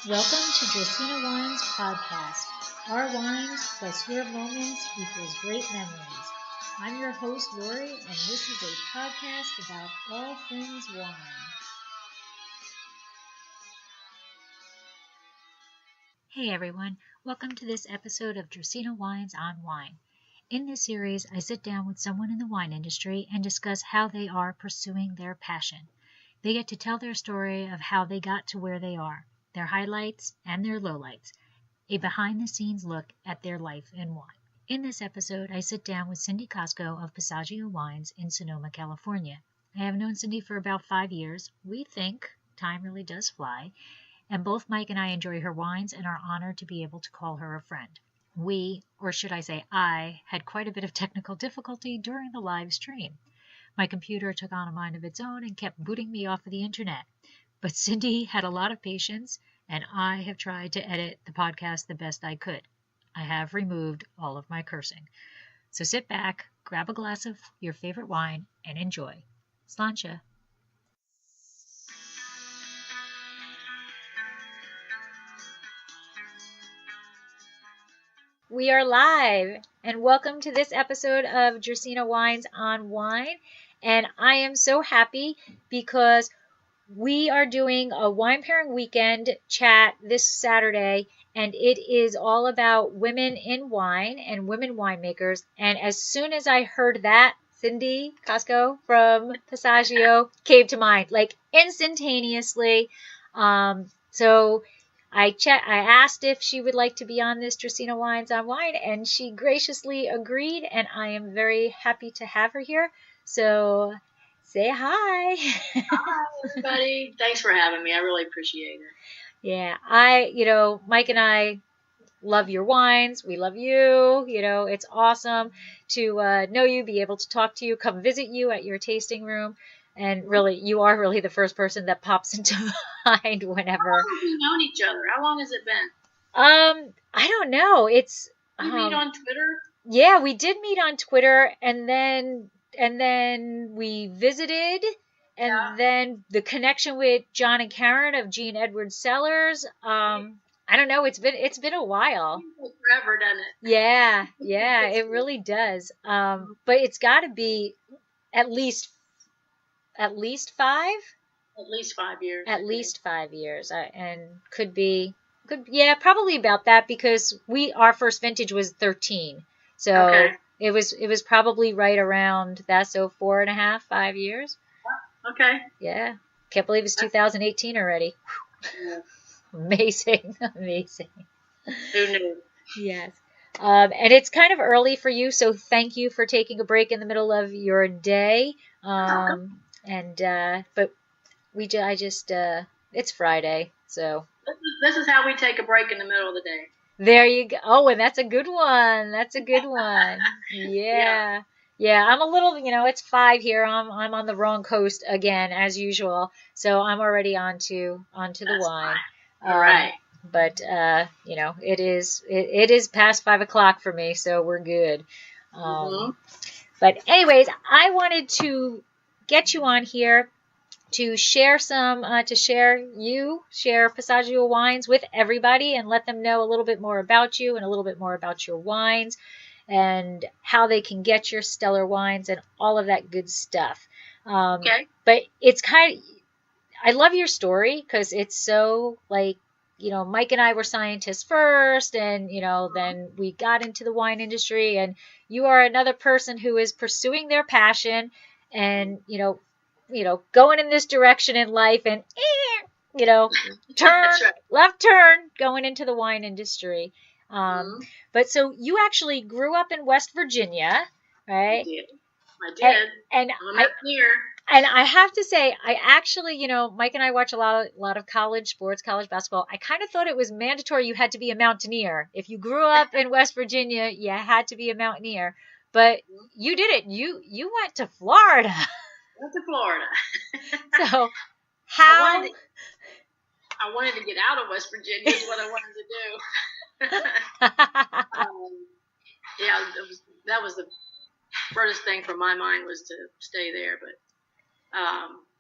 Welcome to Dracaena Wines podcast. Our wines plus your moments equals great memories. I'm your host, Lori, and this is a podcast about all things wine. Hey everyone, welcome to this episode of Dracaena Wines on Wine. In this series, I sit down with someone in the wine industry and discuss how they are pursuing their passion. They get to tell their story of how they got to where they are, their highlights and their lowlights, a behind-the-scenes look at their life in wine. In this episode, I sit down with Cindy Cosco of Passaggio Wines in Sonoma, California. I have known Cindy for about 5 years. We think time really does fly, and both Mike and I enjoy her wines and are honored to be able to call her a friend. We, or should I say I, had quite a bit of technical difficulty during the live stream. My computer took on a mind of its own and kept booting me off of the internet. But Cindy had a lot of patience, and I have tried to edit the podcast the best I could. I have removed all of my cursing. So sit back, grab a glass of your favorite wine, and enjoy. Sláinte. We are live, and welcome to this episode of Dracaena Wines on Wine. And I am so happy because we are doing a wine pairing weekend chat this Saturday, and it is all about women in wine and women winemakers. And as soon as I heard that, Cindy Cosco from Passaggio came to mind, like instantaneously. So I asked if she would like to be on this Dracaena Wines on Wine, and she graciously agreed, and I am very happy to have her here. So say hi. Hi, everybody. Thanks for having me. I really appreciate it. Yeah, Mike and I love your wines. We love you. It's awesome to know you, be able to talk to you, come visit you at your tasting room. And really, you are really the first person that pops into mind whenever. How long have we known each other? How long has it been? I don't know. We meet on Twitter? Yeah, we did meet on Twitter, and then we visited, and then the connection with John and Karen of Gene Edwards Cellars. I don't know. It's been a while. Forever, doesn't it? Yeah, it really does. But it's got to be at least 5. At least 5 years. At least 5 years, and probably about that, because our first vintage was 13, so okay. It was probably right around that, so 4.5, 5 years. Okay. Yeah, can't believe it's 2018 already. Yeah. Amazing. Who knew? Yes. And it's kind of early for you, so thank you for taking a break in the middle of your day. It's Friday, so. This is how we take a break in the middle of the day. There you go. Oh, and that's a good one. Yeah. I'm a little, it's 5 here. I'm on the wrong coast again, as usual. So I'm already onto the wine. All right. But it is past 5 o'clock for me, so we're good. But anyways, I wanted to get you on here to share share Passaggio Wines with everybody and let them know a little bit more about you and a little bit more about your wines and how they can get your stellar wines and all of that good stuff. Okay. But it's I love your story because it's so Mike and I were scientists first, and then we got into the wine industry, and you are another person who is pursuing their passion and going in this direction in life, and turn left turn going into the wine industry. But so you actually grew up in West Virginia, right? I did. And I'm up here. And I have to say, I actually, Mike and I watch a lot of college sports, college basketball. I kind of thought it was mandatory you had to be a mountaineer. If you grew up in West Virginia, you had to be a mountaineer. But you did it. You went to Florida. Went to Florida. So how? I wanted to get out of West Virginia is what I wanted to do. That was the furthest thing from my mind, was to stay there, but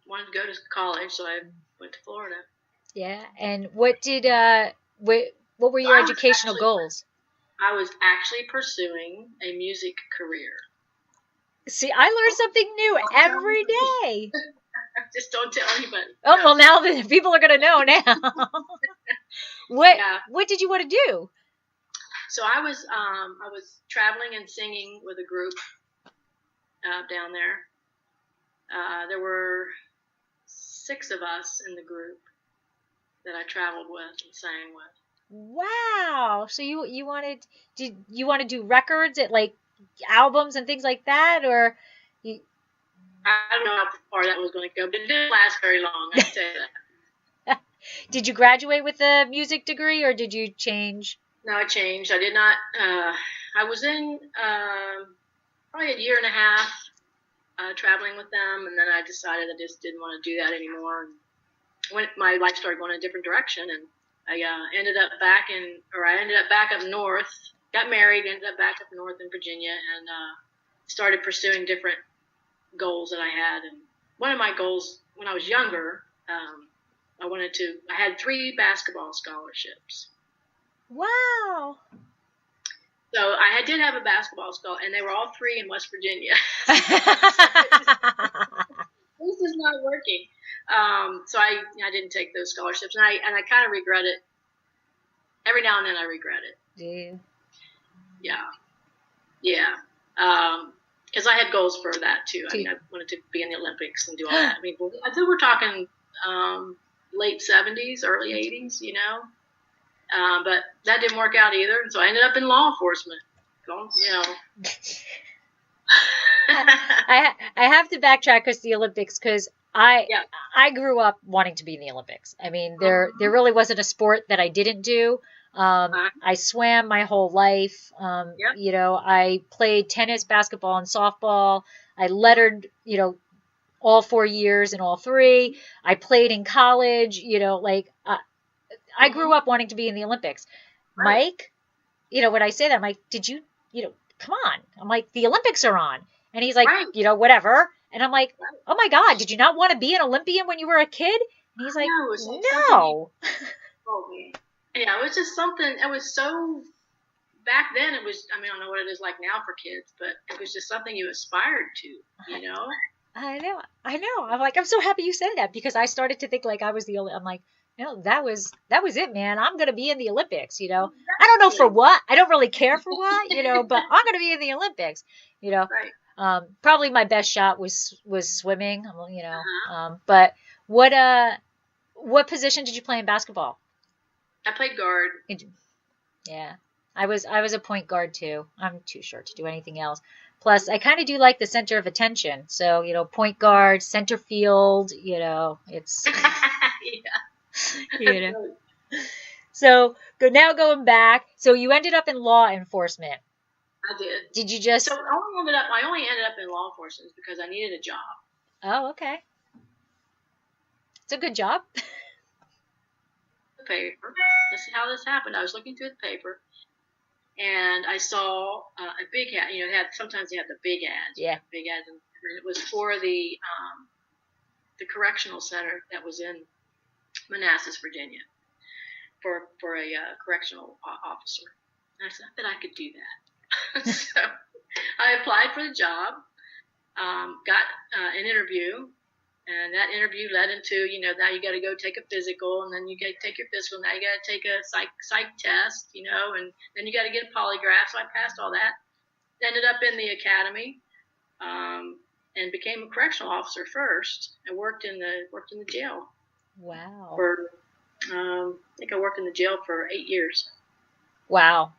wanted to go to college, so I went to Florida. Yeah. And what were your educational goals? I was actually pursuing a music career. See, I learn something new every day. Just don't tell anybody. Oh, well, now the people are going to know now. What did you want to do? So I was traveling and singing with a group down there. There were 6 of us in the group that I traveled with and sang with. Wow. So you want to do records at like albums and things like that, or you? I don't know how far that was going to go, but it didn't last very long. I can tell you that. Did you graduate with a music degree, or did you change? No, I changed. I did not. I was in probably a year and a half traveling with them, and then I decided I just didn't want to do that anymore. When my life started going in a different direction, and I ended up back up north. Got married, ended up back up north in Virginia, and started pursuing different goals that I had. And one of my goals when I was younger, I had 3 basketball scholarships. Wow. So I did have a basketball scholarship, and they were all 3 in West Virginia. This is not working. So I didn't take those scholarships, and I kind of regret it. Every now and then I regret it. Yeah. Yeah. Because I had goals for that too. I mean, I wanted to be in the Olympics and do all that. I mean, I think we're talking late 70s, early 80s, you know. But that didn't work out either, and so I ended up in law enforcement. I have to backtrack because the Olympics, because I grew up wanting to be in the Olympics. I mean, there really wasn't a sport that I didn't do. I swam my whole life. You know, I played tennis, basketball, and softball. I lettered, you know, all 4 years in all 3. I played in college, you know, like I grew up wanting to be in the Olympics. Right. Mike, you know, when I say that, I'm like, did you know, come on. I'm like, the Olympics are on. And he's like, you know, whatever. And I'm like, oh my God, did you not want to be an Olympian when you were a kid? And he's like, no. Yeah, it was just something, it was so, back then it was, I mean, I don't know what it is like now for kids, but it was just something you aspired to, you know? I know. I'm like, I'm so happy you said that, because I started to think like I was I'm like, no, that was it, man. I'm going to be in the Olympics, you know? I don't know for what. I don't really care for what, you know, but I'm going to be in the Olympics, you know? Right. Probably my best shot was swimming, you know. But what position did you play in basketball? I played guard. Yeah. I was a point guard too. I'm too short to do anything else. Plus, I kind of do like the center of attention. So, you know, point guard, center field, you know, it's you know. So, going back, so you ended up in law enforcement. I did. Did you just? So I only ended up in law enforcement because I needed a job. Oh, okay. It's a good job. The paper. This is how this happened. I was looking through the paper, and I saw a big ad. You know, sometimes they have the big ads. Yeah. Big ads, and it was for the correctional center that was in Manassas, Virginia, for a correctional officer. And I said, I bet I could do that. So I applied for the job, got an interview, and that interview led into, you know, now you got to go take a physical, and then you got to take your physical. Now you got to take a psych test, you know, and then you got to get a polygraph. So I passed all that. Ended up in the academy, and became a correctional officer first, and worked in the jail. Wow. I think I worked in the jail for 8 years. Wow.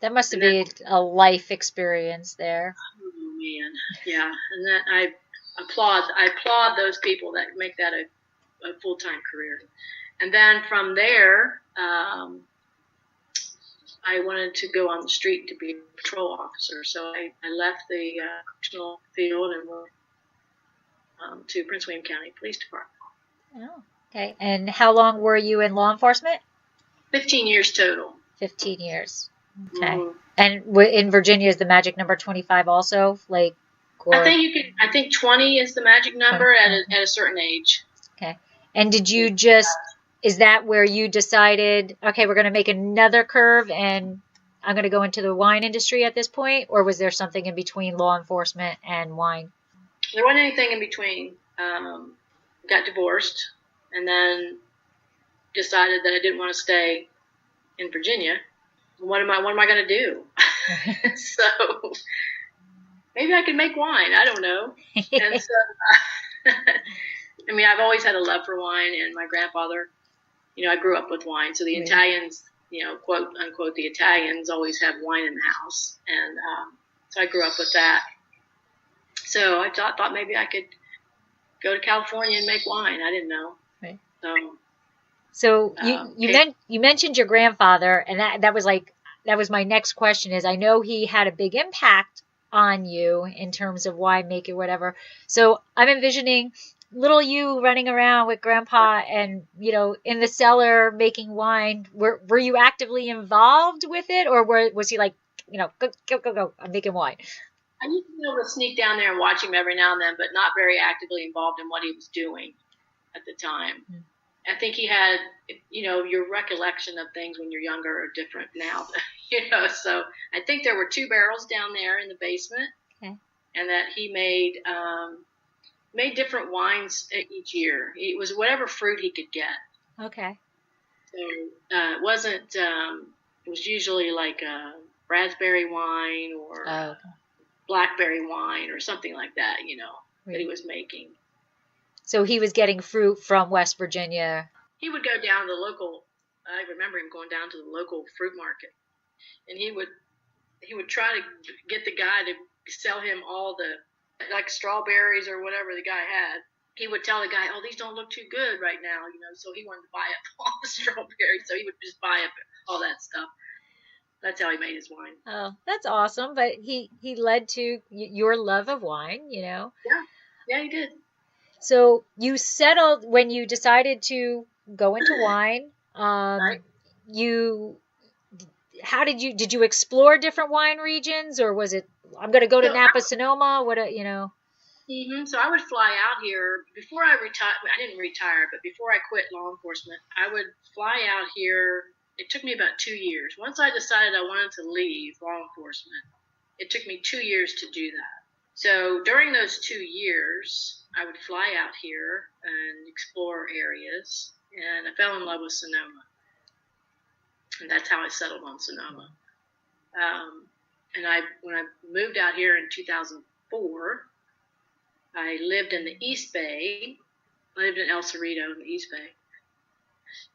That must have been a life experience there. Oh man, yeah. And that I applaud those people that make that a full-time career. And then from there, I wanted to go on the street to be a patrol officer. So I left the correctional field and went to Prince William County Police Department. Oh, okay. And how long were you in law enforcement? 15 years total. 15 years. Okay. Mm-hmm. And in Virginia is the magic number 25 also? Like, I think 20 is the magic number at a certain age. Okay. And did you just is that where you decided, okay, we're going to make another curve and I'm going to go into the wine industry at this point? Or was there something in between law enforcement and wine? There wasn't anything in between. Got divorced and then decided that I didn't want to stay in Virginia. What am I going to do? So maybe I could make wine. I don't know. And so, I mean, I've always had a love for wine, and my grandfather, I grew up with wine. So the Italians, quote unquote, the Italians always have wine in the house. And so I grew up with that. So I thought maybe I could go to California and make wine. I didn't know. Right. So you mentioned your grandfather, and that was my next question. Is I know he had a big impact on you in terms of wine making, whatever. So I'm envisioning little you running around with grandpa and, in the cellar making wine. Were you actively involved with it, or was he like, go, I'm making wine? I used to be able to sneak down there and watch him every now and then, but not very actively involved in what he was doing at the time. Mm-hmm. I think he had, your recollection of things when you're younger are different now, so I think there were 2 barrels down there in the basement, okay, and that he made different wines each year. It was whatever fruit he could get. Okay. So it wasn't, it was usually like a raspberry wine or okay, blackberry wine or something like that, right, that he was making. So he was getting fruit from West Virginia. He would go down to the local, I remember him going down to the local fruit market, and he would try to get the guy to sell him all the, like, strawberries or whatever the guy had. He would tell the guy, oh, these don't look too good right now, so he wanted to buy up all the strawberries, so he would just buy up all that stuff. That's how he made his wine. Oh, that's awesome. But he led to your love of wine, Yeah, he did. So you settled when you decided to go into wine. Right. Did you explore different wine regions, or was it, I'm going to go to Napa, Sonoma? Mm-hmm. So I would fly out here before I retired. I didn't retire, but before I quit law enforcement, I would fly out here. It took me about 2 years. Once I decided I wanted to leave law enforcement, it took me 2 years to do that. So during those 2 years, I would fly out here and explore areas, and I fell in love with Sonoma. And that's how I settled on Sonoma. And when I moved out here in 2004, I lived in the East Bay. I lived in El Cerrito in the East Bay.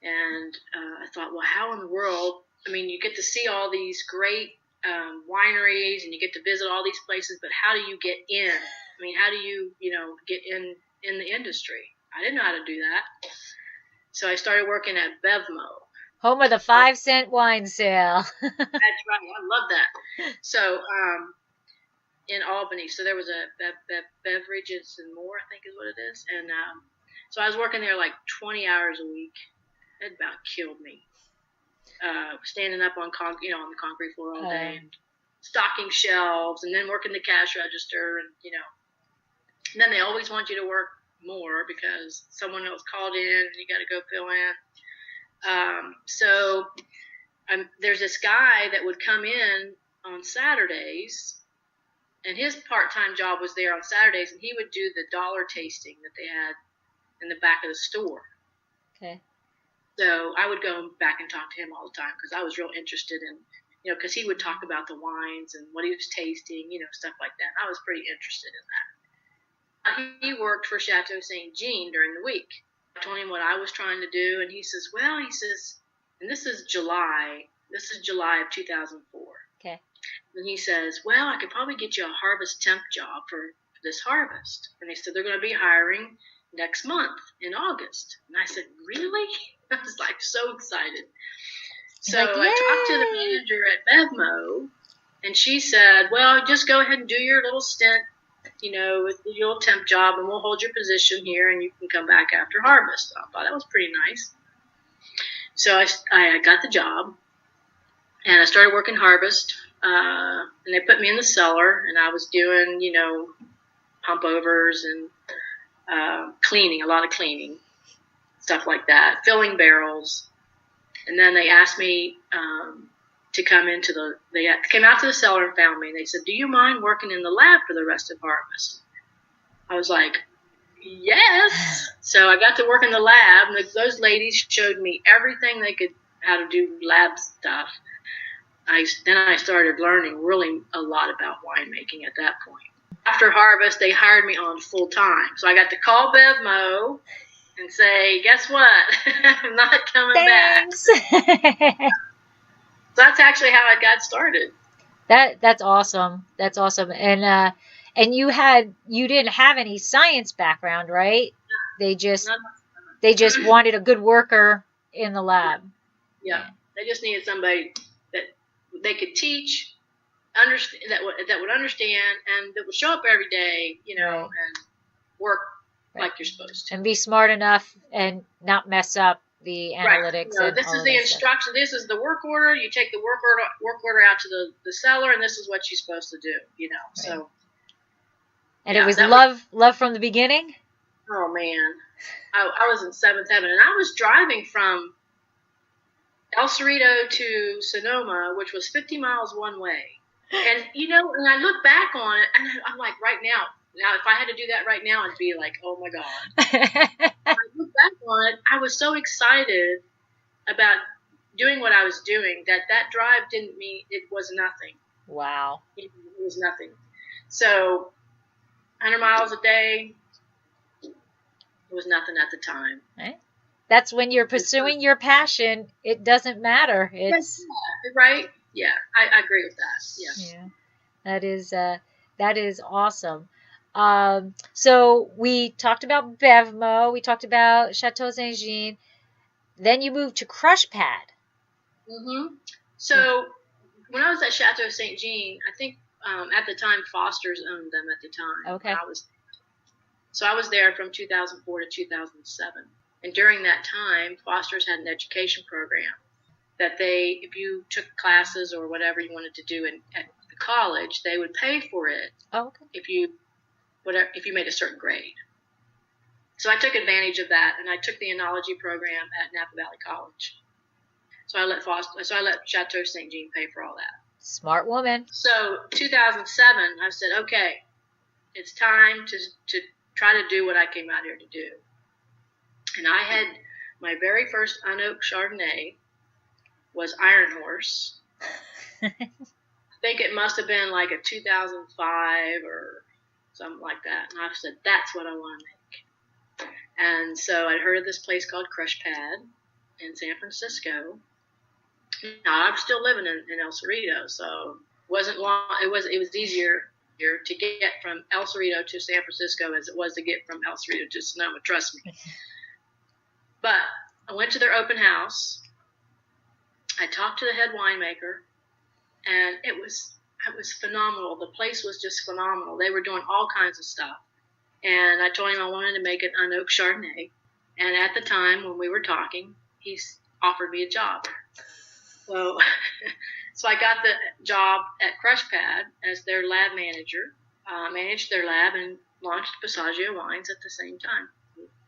And I thought, well, how in the world, you get to see all these great wineries, and you get to visit all these places, but how do you get in? How do you, get in the industry? I didn't know how to do that. So I started working at Bevmo. Home of the 5-cent wine sale. That's right. I love that. So in Albany, so there was a Beverages and More, I think is what it is. And so I was working there like 20 hours a week. It about killed me. Standing up on on the concrete floor all day, and stocking shelves, and then working the cash register, and and then they always want you to work more because someone else called in and you got to go fill in. So there's this guy that would come in on Saturdays, and his part-time job was there on Saturdays, and he would do the dollar tasting that they had in the back of the store. Okay. So I would go back and talk to him all the time because I was real interested in, because he would talk about the wines and what he was tasting, stuff like that. I was pretty interested in that. He worked for Chateau St. Jean during the week. I told him what I was trying to do, and he says, and this is July of 2004. Okay. And he says, well, I could probably get you a harvest temp job for this harvest. And they said they're going to be hiring next month in August. And I said, really? I was like so excited. So I talked to the manager at Bevmo, and she said, well, just go ahead and do your little stint, with your little temp job, and we'll hold your position here, and you can come back after harvest. I thought that was pretty nice. So I got the job, and I started working harvest, and they put me in the cellar, and I was doing, pump overs and cleaning, a lot of cleaning. stuff like that, filling barrels. And then they asked me to come into they came out to the cellar and found me. And they said, "Do you mind working in the lab for the rest of harvest?" I was like, yes. So I got to work in the lab, and those ladies showed me everything they could, how to do lab stuff. Then I started learning really a lot about winemaking at that point. After harvest, they hired me on full time. So I got to call BevMo and say, guess what? I'm not coming Thanks. back. So that's actually how I got started. That's awesome. That's awesome. And you didn't have any science background, right? They just wanted a good worker in the lab. Yeah. They just needed somebody that they could teach, understand, that would understand, and that would show up every day, and work like you're supposed to. And be smart enough and not mess up the analytics. Right. This is the instruction. This is the work order. You take the work order out to the cellar, and this is what you're supposed to do. Right. So. And it was love from the beginning. Oh man, I was in seventh heaven, and I was driving from El Cerrito to Sonoma, which was 50 miles one way. And and I look back on it, and I'm like, now if I had to do that right now, I'd be like, oh my god. I look back on it, I was so excited about doing what I was doing that drive didn't mean it was nothing. Wow. It was nothing. So 100 miles a day, it was nothing at the time. Right. That's when you're pursuing your passion. It doesn't matter. It's right. Yeah, I agree with that. Yeah. That is awesome. So we talked about BevMo. We talked about Chateau Saint Jean. Then you moved to Crush Pad. Mm-hmm. So when I was at Chateau Saint Jean, I think at the time Foster's owned them at the time. Okay. I was there from 2004 to 2007. And during that time, Foster's had an education program that if you took classes or whatever you wanted to do at the college, they would pay for it. Oh, okay. If you made a certain grade. So I took advantage of that, and I took the enology program at Napa Valley College. So I let Chateau Saint Jean pay for all that. Smart woman. So 2007, I said, okay, it's time to try to do what I came out here to do. And I had my very first unoaked Chardonnay was Iron Horse. I think it must have been like a 2005 or something like that. And I said, that's what I want to make. And so I heard of this place called Crush Pad in San Francisco. Now, I'm still living in El Cerrito, so it wasn't long. It was easier to get from El Cerrito to San Francisco as it was to get from El Cerrito to Sonoma. Trust me. But I went to their open house. I talked to the head winemaker, and it was phenomenal. The place was just phenomenal. They were doing all kinds of stuff. And I told him I wanted to make an unoaked Chardonnay. And at the time when we were talking, he offered me a job. So I got the job at Crush Pad as their lab manager, managed their lab, and launched Passaggio Wines at the same time.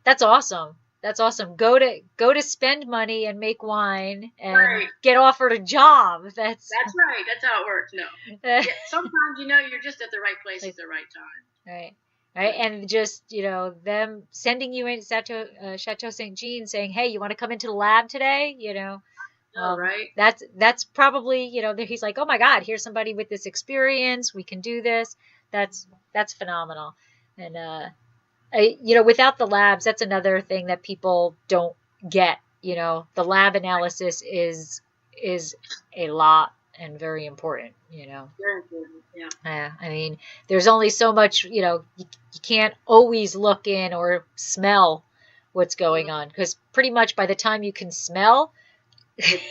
That's awesome. That's awesome. Go to spend money and make wine and get offered a job. That's right. That's how it works. No. Yeah, sometimes you're just at the right place at the right time. Right. Right. And just, them sending you in Chateau Saint Jean saying, hey, you want to come into the lab today? Right. That's probably, he's like, oh my God, here's somebody with this experience. We can do this. That's phenomenal. And, without the labs, that's another thing that people don't get. The lab analysis is a lot and very important. Very important. Yeah. I mean, there's only so much. You can't always look in or smell what's going on, because pretty much by the time you can smell, it's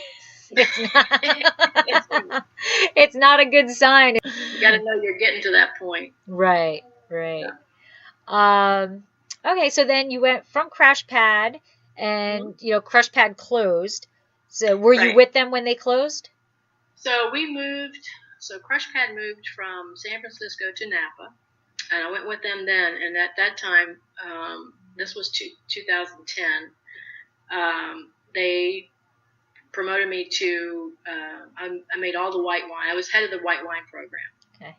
not a good sign. You got to know you're getting to that point. Right. Okay, so then you went from Crush Pad, and Crush Pad closed. So were you with them when they closed? So we moved. So Crush Pad moved from San Francisco to Napa, and I went with them then. And at that time, this was 2010. they promoted me to, I made all the white wine. I was head of the white wine program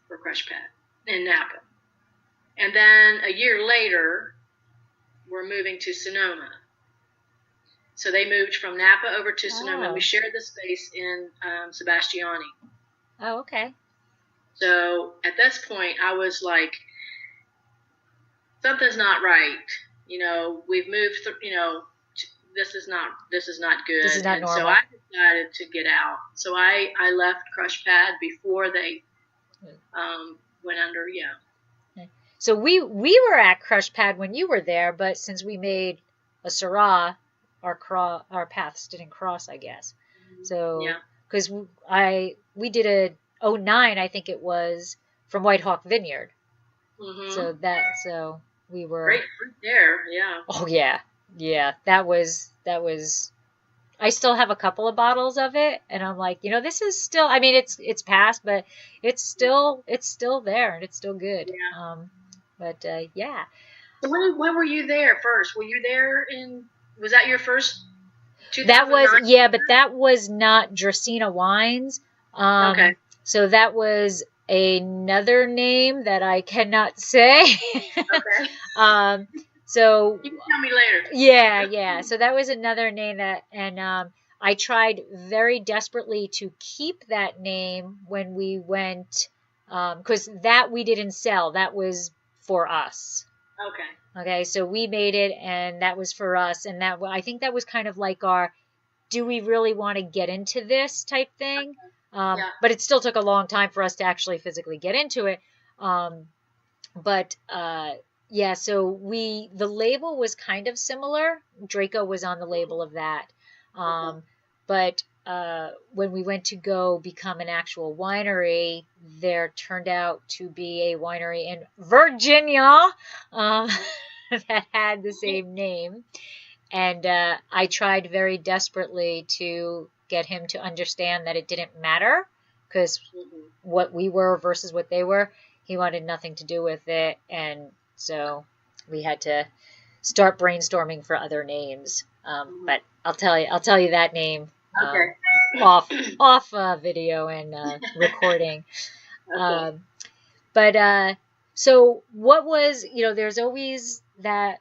for Crush Pad in Napa. And then a year later, we're moving to Sonoma. So they moved from Napa over to Sonoma. And we shared the space in Sebastiani. Oh, okay. So at this point, I was like, something's not right. We've moved, this is not good. This is not normal. So I decided to get out. So I left Crush Pad before they went under. Yeah. Okay. So we were at Crush Pad when you were there, but since we made a Syrah, our paths didn't cross, I guess. So because we did a 09, I think it was, from White Hawk Vineyard. Mm-hmm. So we were great fruit there. Yeah. Oh yeah. That was. I still have a couple of bottles of it, and I'm like, this is still. I mean, it's past, but it's still there, and it's still good. Yeah. Yeah. So when were you there first? Were you there was that your first 2009? That was, but that was not Dracaena Wines. Okay. So that was another name that I cannot say. Okay. So you can tell me later. Yeah. So that was another name and I tried very desperately to keep that name when we went, because that we didn't sell. That was for us. Okay. So we made it, and that was for us, and I think that was kind of like our, do we really want to get into this type thing? But it still took a long time for us to actually physically get into it. So the label was kind of similar. Draco was on the label of that. But when we went to go become an actual winery, there turned out to be a winery in Virginia that had the same name. And I tried very desperately to get him to understand that it didn't matter, because what we were versus what they were, he wanted nothing to do with it. And so we had to start brainstorming for other names. But I'll tell you that name off video and recording. Okay. So what was, there's always that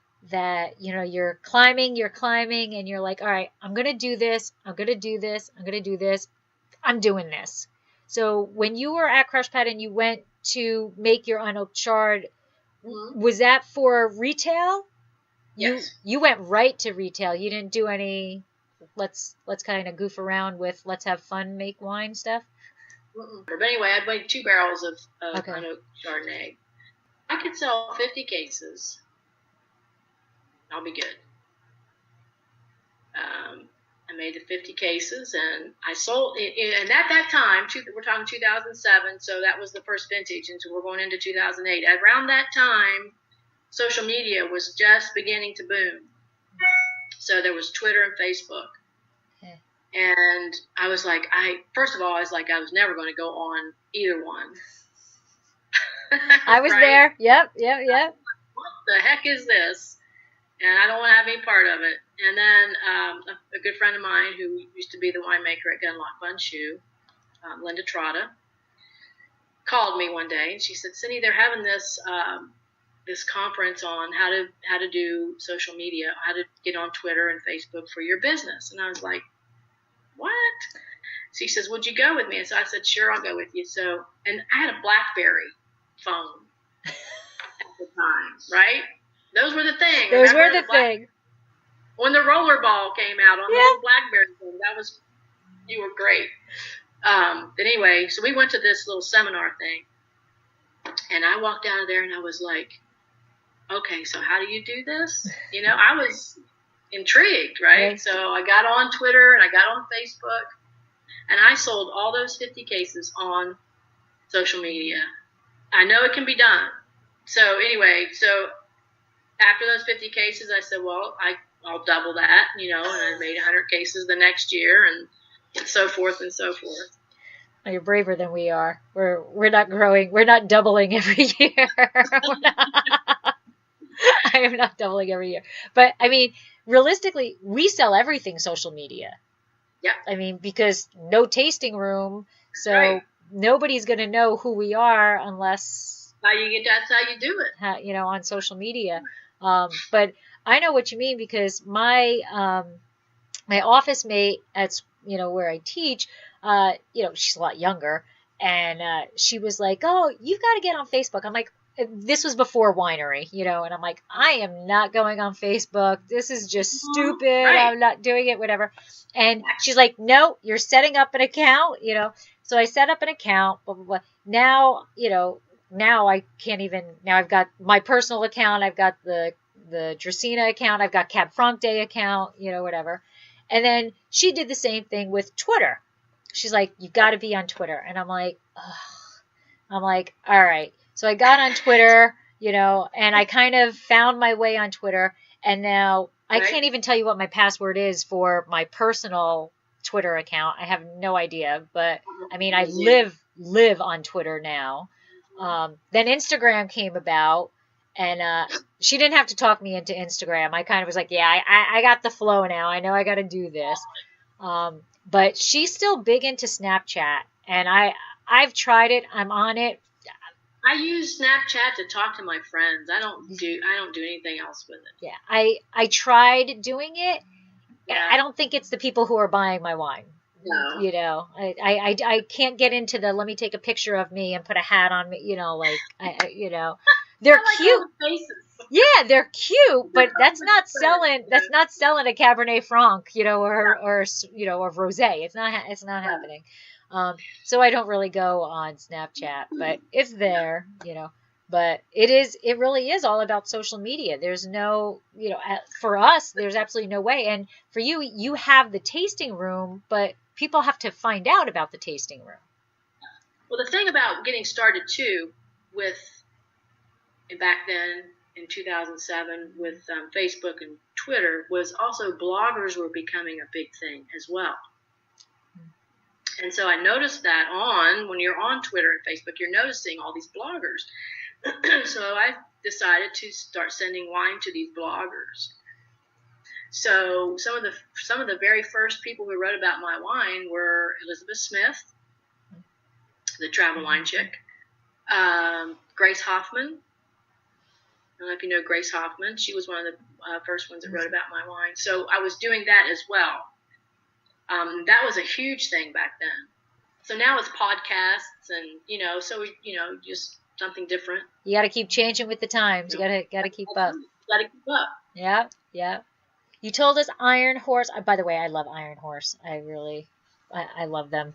you're climbing and you're like, all right, I'm going to do this. I'm doing this. So when you were at Crush Pad and you went to make your unoaked chard, was that for retail? Yes. You went right to retail. You didn't do any, let's kind of goof around with, let's have fun, make wine stuff? But anyway, I made 2 barrels of unoaked Chardonnay. I could sell 50 cases. I'll be good. I made the 50 cases, and I sold. And at that time, we're talking 2007, so that was the first vintage, and so we're going into 2008. Around that time, social media was just beginning to boom. So there was Twitter and Facebook. Okay. And I was like, I was never going to go on either one. I was there. Yep. What the heck is this? And I don't want to have any part of it. And then a good friend of mine who used to be the winemaker at Gunlock Bundschuh, Linda Trotta, called me one day, and she said, "Cindy, they're having this conference on how to do social media, how to get on Twitter and Facebook for your business." And I was like, "What?" She says, "Would you go with me?" And so I said, "Sure, I'll go with you." So, and I had a BlackBerry phone at the time, right? Those were the things. Those were the things. When the rollerball came out on the BlackBerry phone, you were great. But anyway, so we went to this little seminar thing, and I walked out of there and I was like, okay, so how do you do this? I was intrigued, right? So I got on Twitter and I got on Facebook, and I sold all those 50 cases on social media. I know it can be done. So anyway, after those 50 cases, I said, well, I'll double that, and I made 100 cases the next year, and so forth and so forth. Well, you're braver than we are. We're not growing. We're not doubling every year. I am not doubling every year. But I mean, realistically, we sell everything social media. Yeah. I mean, because no tasting room, so Right. nobody's going to know who we are unless That's how you do it. on social media. But I know what you mean, because my office mate at where I teach, she's a lot younger, and she was like, "Oh, you've got to get on Facebook." I'm like, this was before winery, and I'm like, I am not going on Facebook. This is just stupid. Right. I'm not doing it, whatever. And she's like, no, you're setting up an account, So I set up an account, blah, blah, blah. Now, now I can't even, now I've got my personal account. I've got the Dracaena account. I've got Cab Franc Day account, whatever. And then she did the same thing with Twitter. She's like, you got to be on Twitter. And I'm like, ugh. I'm like, all right. So I got on Twitter, and I kind of found my way on Twitter. And now I can't even tell you what my password is for my personal Twitter account. I have no idea. But I mean, I live on Twitter now. Then Instagram came about, and she didn't have to talk me into Instagram. I kind of was like, yeah, I got the flow now. I know I got to do this. But she's still big into Snapchat, and I've tried it. I'm on it. I use Snapchat to talk to my friends. I don't do anything else with it. Yeah, I tried doing it. Yeah. I don't think it's the people who are buying my wine. No. I can't get into the let me take a picture of me and put a hat on me. They're I like cute. all the faces. Yeah, they're cute, but that's not selling. That's not selling a Cabernet Franc, or rosé. It's not happening. So I don't really go on Snapchat, but it's there, But it really is all about social media. There's no, for us, there's absolutely no way. And for you, you have the tasting room, but people have to find out about the tasting room. Well, the thing about getting started too, with back then in 2007 with Facebook and Twitter, was also bloggers were becoming a big thing as well. And so I noticed that when you're on Twitter and Facebook, you're noticing all these bloggers. So I decided to start sending wine to these bloggers. So some of the very first people who wrote about my wine were Elizabeth Smith, the travel wine chick, Grace Hoffman. I don't know if you know Grace Hoffman. She was one of the first ones that wrote about my wine. So I was doing that as well. That was a huge thing back then. So now it's podcasts and, just something different. You got to keep changing with the times. You got to keep up. Got to keep up. Yeah, yeah. You told us Iron Horse. By the way, I love Iron Horse. I love them.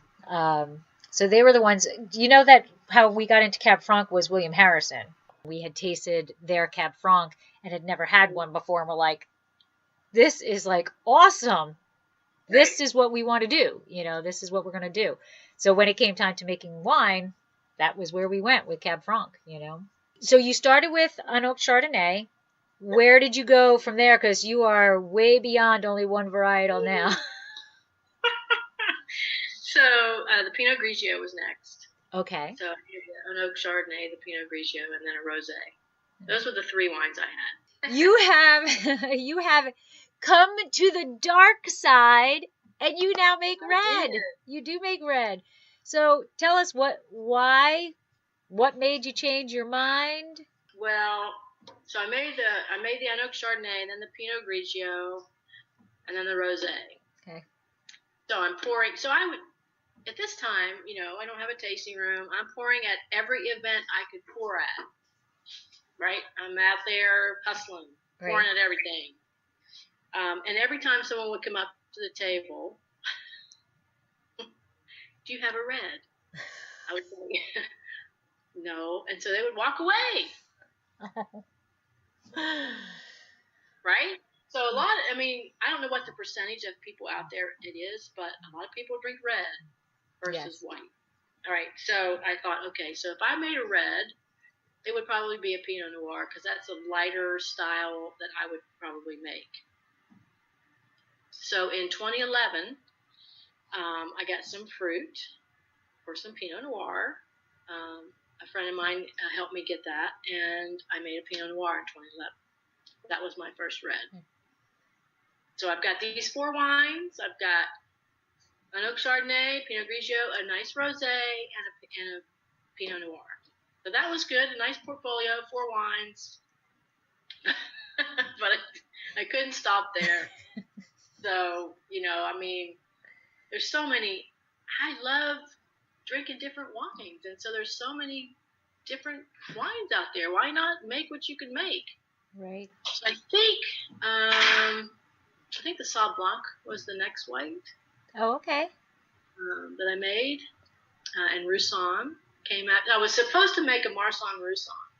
So they were the ones. Do you know that how we got into Cab Franc was William Harrison? We had tasted their Cab Franc and had never had one before, and we're like, this is like awesome. This is what we want to do. This is what we're going to do. So when it came time to making wine, that was where we went with Cab Franc, So you started with Unoaked Chardonnay. Where did you go from there? Because you are way beyond only one varietal now. So the Pinot Grigio was next. Okay. So Unoaked Chardonnay, the Pinot Grigio, and then a rosé. Those were the three wines I had. You have come to the dark side, and you now make red. You do make red. So tell us what made you change your mind? Well, so I made the Unoaked Chardonnay, then the Pinot Grigio, and then the rosé. Okay. So I'm pouring. So I would, at this time, I don't have a tasting room. I'm pouring at every event I could pour at. Right? I'm out there hustling, pouring at everything. And every time someone would come up to the table, do you have a red? I would say, no. And so they would walk away. Right? So I don't know what the percentage of people out there it is, but a lot of people drink red versus white. All right. So I thought, okay, so if I made a red, it would probably be a Pinot Noir because that's a lighter style that I would probably make. So in 2011, I got some fruit for some Pinot Noir. A friend of mine helped me get that, and I made a Pinot Noir in 2011. That was my first red. So I've got these 4 wines. I've got an oak Chardonnay, Pinot Grigio, a nice rosé, and a Pinot Noir. So that was good. A nice portfolio, 4 wines. But I couldn't stop there. So, I mean, there's so many. I love drinking different wines, and so there's so many different wines out there. Why not make what you can make? Right. So I think the Sauv Blanc was the next white. Oh, okay. That I made, and Roussanne came out. I was supposed to make a Marsanne Roussanne,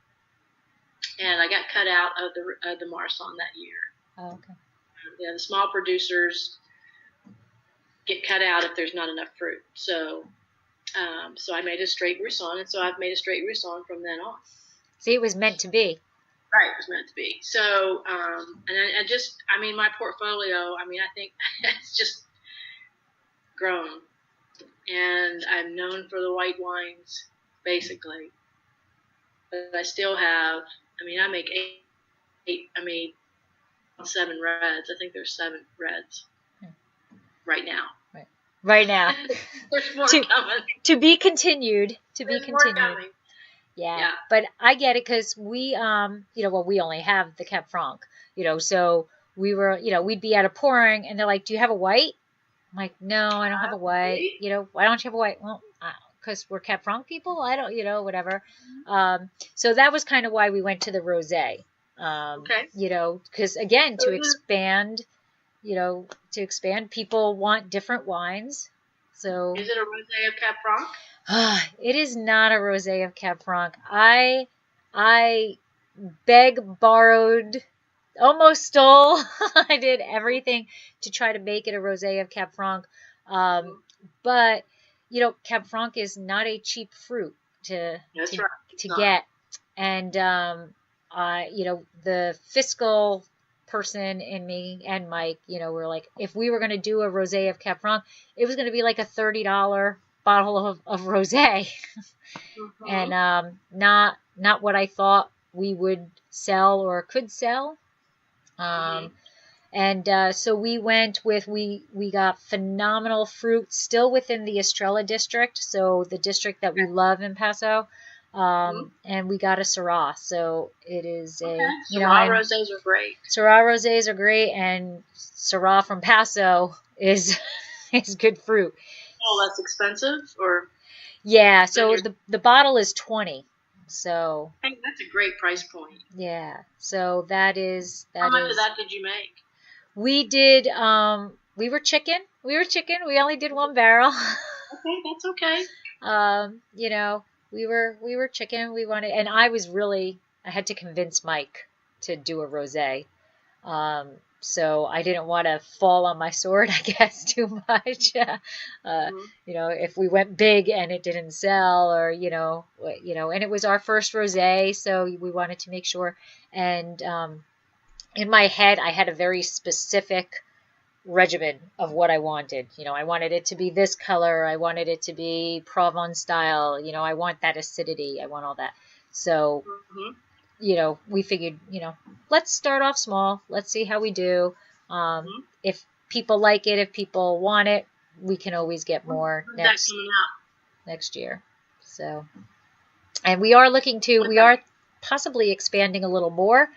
and I got cut out of the Marsanne that year. Oh, okay. Yeah, the small producers get cut out if there's not enough fruit. So I made a straight Roussanne, and so I've made a straight Roussanne from then on. See, it was meant to be. Right, it was meant to be. So, and my portfolio, I think it's just grown. And I'm known for the white wines, basically. But I still have, I make I made 7 reds. I think there's 7 reds right now. Right now. There's more coming. To be continued. There's more coming. Yeah, but I get it because we, we only have the Cab Franc, so we were, we'd be at a pouring and they're like, do you have a white? I'm like, no, I don't have a white. Why don't you have a white? Well, because we're Cab Franc people. I don't, whatever. So that was kind of why we went to the rosé. Okay. Because again, to expand, people want different wines. So is it a rosé of Cab Franc? It is not a rosé of Cab Franc. I borrowed, almost stole. I did everything to try to make it a rosé of Cab Franc. But Cab Franc is not a cheap fruit to get. And the fiscal person in me and Mike, were like, if we were going to do a rosé of Cab Franc, it was going to be like a $30 bottle of rosé. And not what I thought we would sell or could sell. And so we went with, we got phenomenal fruit still within the Estrella district, so the district that we love in Paso. And we got a Syrah, so it is Syrah rosés are great. Syrah rosés are great, and Syrah from Paso is good fruit. Oh, that's expensive, or? Yeah, so the bottle is $20. So I think that's a great price point. Yeah, so that is. How much of that did you make? We did. We were chicken. We only did 1 barrel. Okay, that's okay. We were chicken. We wanted, and I had to convince Mike to do a rosé. So I didn't want to fall on my sword, I guess, too much. If we went big and it didn't sell, or and it was our first rosé, so we wanted to make sure. And in my head, I had a very specific regimen of what I wanted. I wanted it to be this color. I wanted it to be Provence style. I want that acidity. I want all that. So. We figured, let's start off small. Let's see how we do. If people like it, if people want it, we can always get more next year. So, and we are we are possibly expanding a little more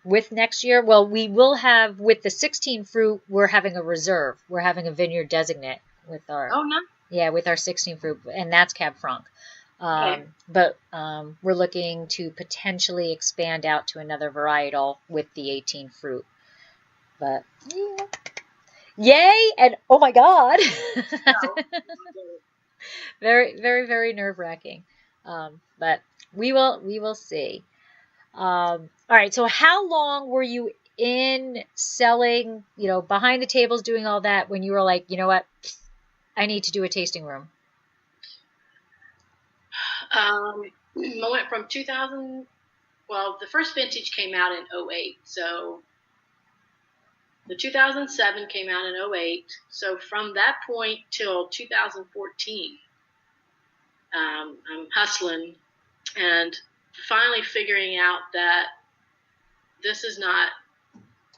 with next year. Well, we will have, with the 16 fruit, we're having a reserve. We're having a vineyard designate with our, with our 16 fruit, and that's Cab Franc. But we're looking to potentially expand out to another varietal with the 18 fruit. But yay! And oh my God, very, very, very nerve-wracking. But we will see. All right. So how long were you in selling? Behind the tables, doing all that, when you were like, you know what, I need to do a tasting room? I went from 2000. Well, the first vintage came out in 2008. So the 2007 came out in 2008. So from that point till 2014, I'm hustling and finally figuring out that this is not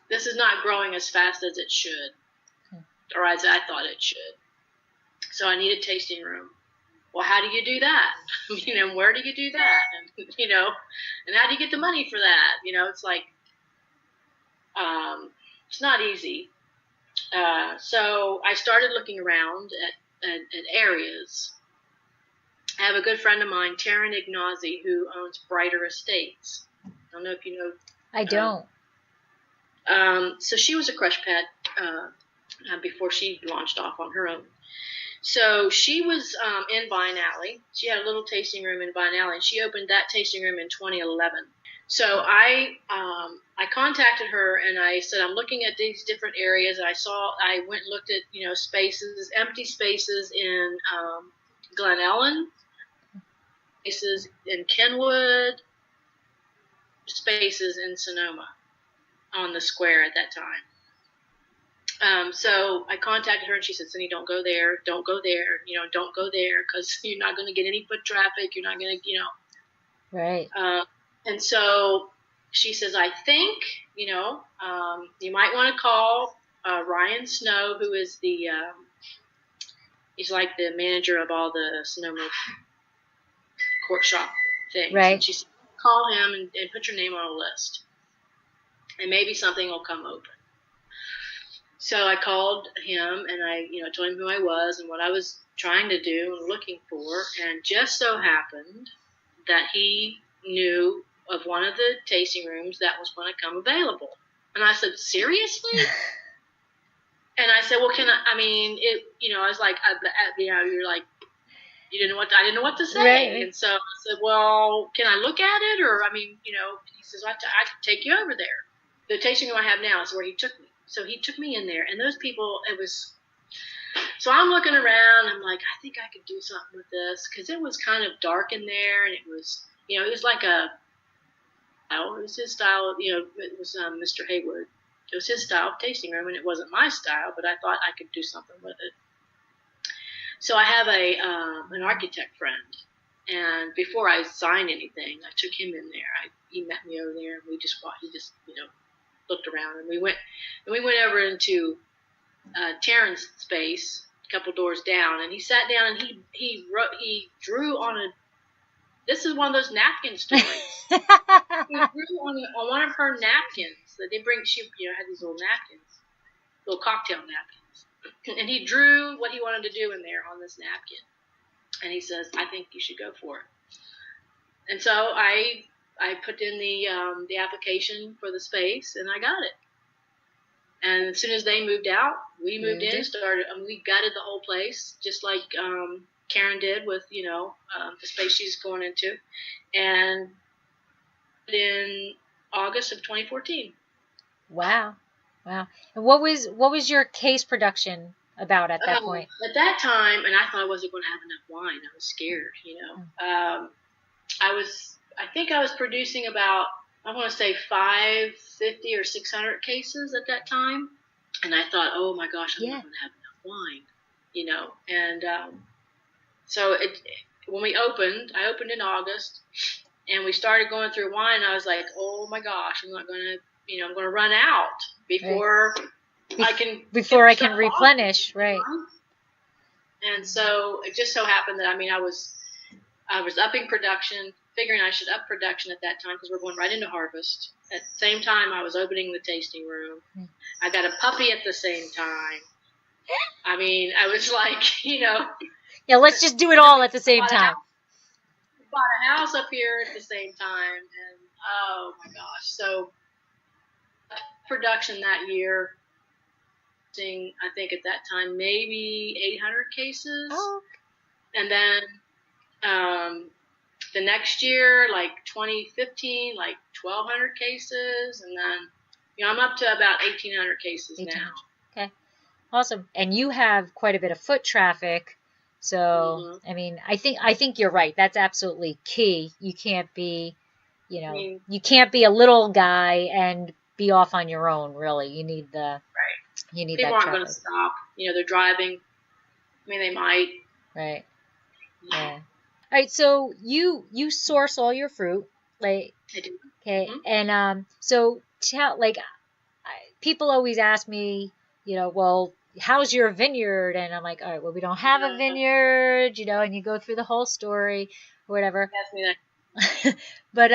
this is not growing as fast as it should, or as I thought it should. So I need a tasting room. Well, how do you do that? Where do you do that? And, and how do you get the money for that? It's like, it's not easy. So I started looking around at areas. I have a good friend of mine, Taryn Ignazi, who owns Brighter Estates. I don't know if you know. I don't. So she was a crush pet before she launched off on her own. So she was in Vine Alley. She had a little tasting room in Vine Alley, and she opened that tasting room in 2011. So I contacted her, and I said, I'm looking at these different areas. And I went and looked at, spaces, empty spaces in Glen Ellen, spaces in Kenwood, spaces in Sonoma on the square at that time. So I contacted her, and she said, Cindy, don't go there, don't go there, don't go there, because you're not going to get any foot traffic. You're not going to, Right. And so she says, I think, you might want to call Ryan Snow, who is he's like the manager of all the Sonoma court shop things. Right. And she said, call him and put your name on a list, and maybe something will come open. So I called him, and I, told him who I was and what I was trying to do and looking for, and just so happened that he knew of one of the tasting rooms that was going to come available. And I said, seriously? And I said, well, I was like, you're like, I didn't know what to say. Right. And so I said, well, can I look at it? Or, he says, I could take you over there. The tasting room I have now is where he took me. So he took me in there, and those people, so I'm looking around, I'm like, I think I could do something with this, because it was kind of dark in there, and it was, it was like it was his style, it was Mr. Haywood. It was his style of tasting room, and it wasn't my style, but I thought I could do something with it. So I have an architect friend, and before I signed anything, I took him in there. He met me over there, and he just looked around, and we went over into Terrence's space, a couple doors down, and he sat down, and he drew on this is one of those napkin stories. He drew on one of her napkins that they bring. She had these little napkins, little cocktail napkins, and he drew what he wanted to do in there on this napkin, and he says, I think you should go for it. And so I put in the application for the space, and I got it. And as soon as they moved out, we moved in and started. We gutted the whole place, just like Karen did with the space she's going into, and in August of 2014. Wow. And what was your case production about at that point? At that time, and I thought I wasn't going to have enough wine. I was scared. I think I was producing about, I want to say 550 or 600 cases at that time. And I thought, oh my gosh, I'm not going to have enough wine, And so when I opened in August, and we started going through wine. I was like, oh my gosh, I'm going to run out before I can replenish. Right. And so it just so happened that, I was upping production, figuring I should up production at that time because we're going right into harvest. At the same time, I was opening the tasting room. I got a puppy at the same time. I was like, Yeah, let's just do it all at the same time. Bought a house up here at the same time, and oh my gosh. So production that year, I think at that time, maybe 800 cases. Oh. And then the next year, like 2015, like 1,200 cases. And then, I'm up to about 1,800 cases now. Okay. Awesome. And you have quite a bit of foot traffic. So, I think you're right. That's absolutely key. You can't be, you can't be a little guy and be off on your own, really. You need you need People that aren't traffic. going to stop. They're driving. They might. Right. Yeah. All right. So you source all your fruit, like. I do. Okay. Mm-hmm. And so tell people always ask me, well, how's your vineyard? And I'm like, all right, well, we don't have a vineyard, and you go through the whole story or whatever. Ask me that. But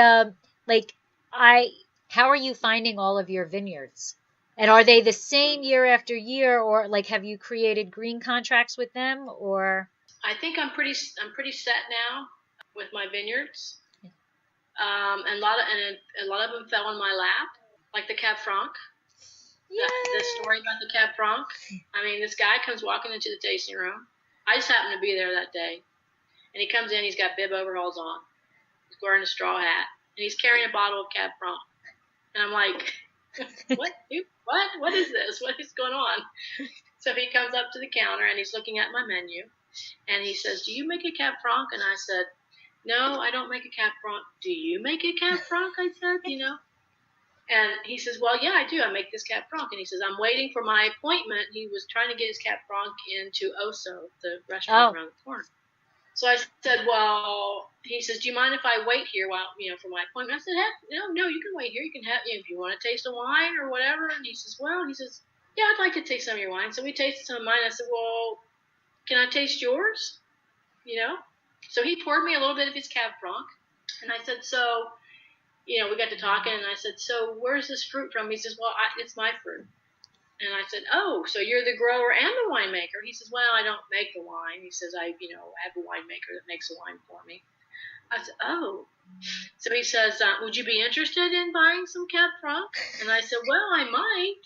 how are you finding all of your vineyards? And are they the same year after year, or like have you created green contracts with them, or? I think I'm pretty set now with my vineyards. And a lot of them fell in my lap, like the Cab Franc. The story about the Cab Franc. I mean, this guy comes walking into the tasting room. I just happened to be there that day. And he comes in, he's got bib overalls on. He's wearing a straw hat. And he's carrying a bottle of Cab Franc. And I'm like, what? What is this? What is going on? So he comes up to the counter, and he's looking at my menu. And he says, do you make a Cab Franc? And I said, no, I don't make a Cab Franc. Do you make a Cab Franc? I said, And he says, well, yeah, I do. I make this Cab Franc. And he says, I'm waiting for my appointment. He was trying to get his Cab Franc into Oso, the restaurant around the corner. So I said, well, he says, do you mind if I wait here while, for my appointment? I said, no, you can wait here. You can have, if you want to taste a wine or whatever. And he says, yeah, I'd like to taste some of your wine. So we tasted some of mine. I said, well, can I taste yours? So he poured me a little bit of his Cab Franc. And I said, so, we got to talking, and I said, so where's this fruit from? He says, well, it's my fruit. And I said, oh, so you're the grower and the winemaker. He says, well, I don't make the wine. He says, I have a winemaker that makes the wine for me. I said, oh. So he says, would you be interested in buying some Cab Franc? And I said, well, I might.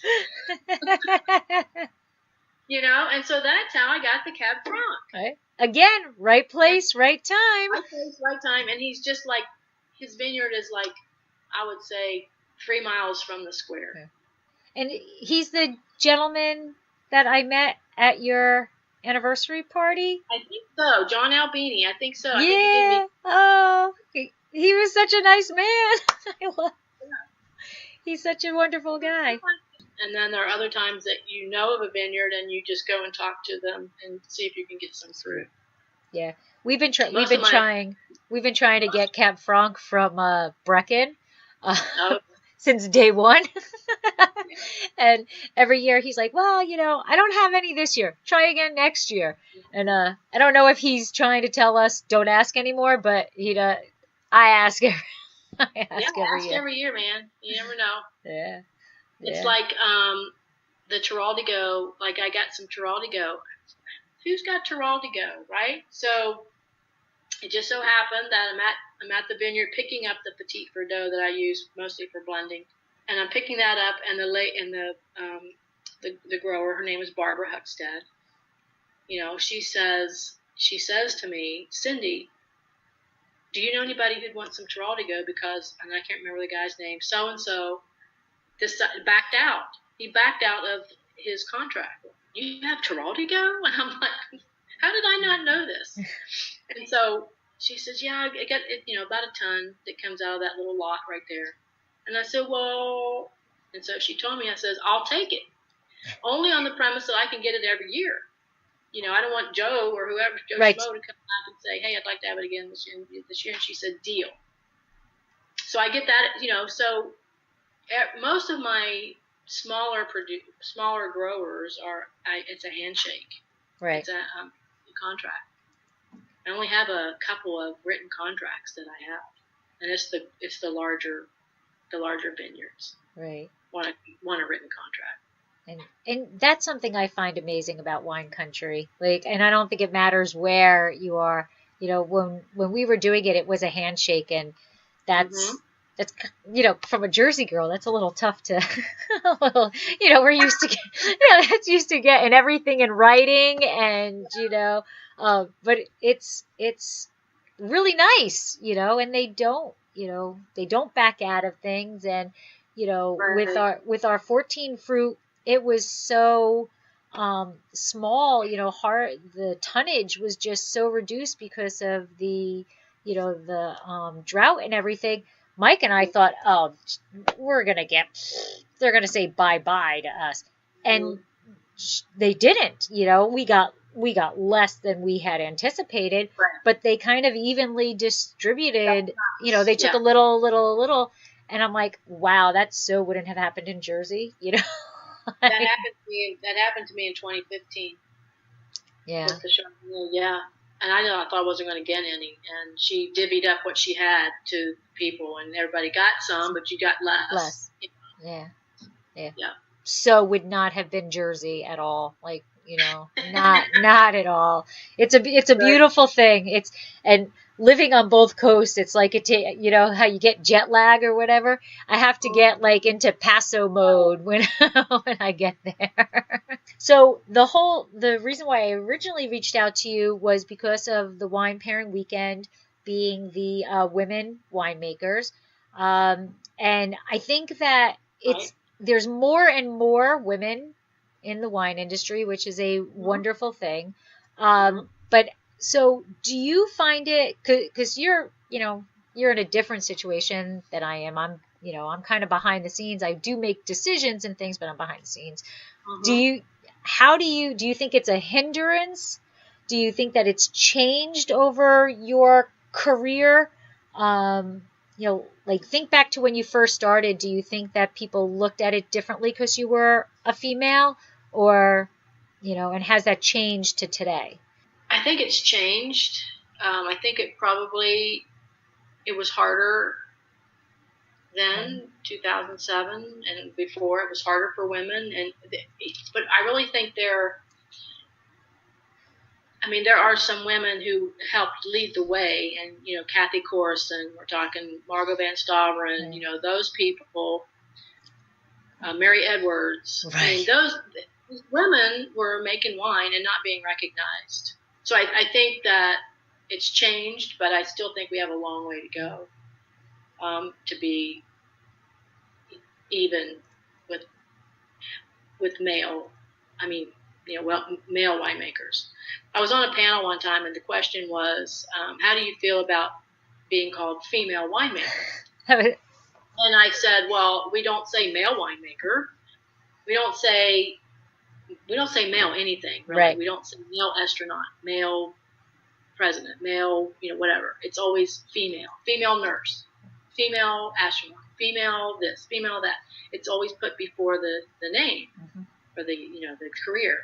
And so that's how I got the Cab Franc. Right. Again, right place, right time. Right place, right time. And he's just like, his vineyard is like, I would say, 3 miles from the square. Okay. And he's the gentleman that I met at your anniversary party? I think so. John Albini. I think so. Yeah. He was such a nice man. He's such a wonderful guy. And then there are other times that you know of a vineyard and you just go and talk to them and see if you can get some fruit. Yeah. We've been trying to get Cab Franc from Brecken since day one. And every year he's like, well, I don't have any this year. Try again next year. And I don't know if he's trying to tell us don't ask anymore, but I ask every every year, man. You never know. Yeah. It's like the Tirol-de-Go. Like I got some Tirol-de-Go. Who's got Tirol-de-Go, right? So it just so happened that I'm at the vineyard picking up the Petit Verdot that I use mostly for blending, and I'm picking that up. And the grower, her name is Barbara Huckstead. She says to me, Cindy, do you know anybody who'd want some Tirol-de-Go? Because, and I can't remember the guy's name, so and so. This backed out. He backed out of his contract. You have Tirol-de-Go? And I'm like, how did I not know this? And so she says, yeah, I got about a ton that comes out of that little lot right there. And I said, well, and so she told me, I says, I'll take it. Only on the premise that I can get it every year. I don't want Joe or whoever, Joe Schmo, to come back and say, hey, I'd like to have it again this year. And she said, deal. So I get that, so most of my smaller growers it's a handshake. Right. It's a contract. I only have a couple of written contracts that I have, and it's the larger vineyards. Right. Want a written contract. And that's something I find amazing about wine country. And I don't think it matters where you are. When we were doing it, it was a handshake, and that's from a Jersey girl, that's a little tough to, we're used to, that's used to getting everything in writing, and but it's really nice, and they don't back out of things, and Right. with our 14 fruit, it was so small, the tonnage was just so reduced because of the drought and everything. Mike and I thought, oh, they're going to say bye-bye to us. And they didn't, we got less than we had anticipated, Right. but they kind of evenly distributed, they took a little, and I'm like, wow, that so wouldn't have happened in Jersey, That happened to me in 2015 Yeah. with the Chardonnay. Yeah, and I thought I wasn't going to get any, and she divvied up what she had to people, and everybody got some, but you got less. Less. Yeah. Yeah. So would not have been Jersey at all. Like, not at all. It's a beautiful thing. And living on both coasts, it's like how you get jet lag or whatever. I have to get like into Paso mode when when I get there. So the reason why I originally reached out to you was because of the wine pairing weekend being the women winemakers. And I think that there's more and more women in the wine industry, which is a wonderful thing. But so do you find it, because you're in a different situation than I am. I'm kind of behind the scenes. I do make decisions and things, but I'm behind the scenes. Do you think it's a hindrance? Do you think that it's changed over your career? Like think back to when you first started. Do you think that people looked at it differently because you were a female, or, and has that changed to today? I think it's changed. I think it was harder then, 2007, and before it was harder for women. But I really think there are some women who helped lead the way, and Kathy Corson, we're talking Margot Van Staveren, those people, Mary Edwards. Right. I mean, those women were making wine and not being recognized. So I think that it's changed, but I still think we have a long way to go to be even with male. Male winemakers. I was on a panel one time, and the question was, how do you feel about being called female winemaker? And I said, well, we don't say male winemaker. We don't say male anything, really. Right. We don't say male astronaut, male president, male, whatever. It's always female nurse, female astronaut, female this, female that. It's always put before the name or the career.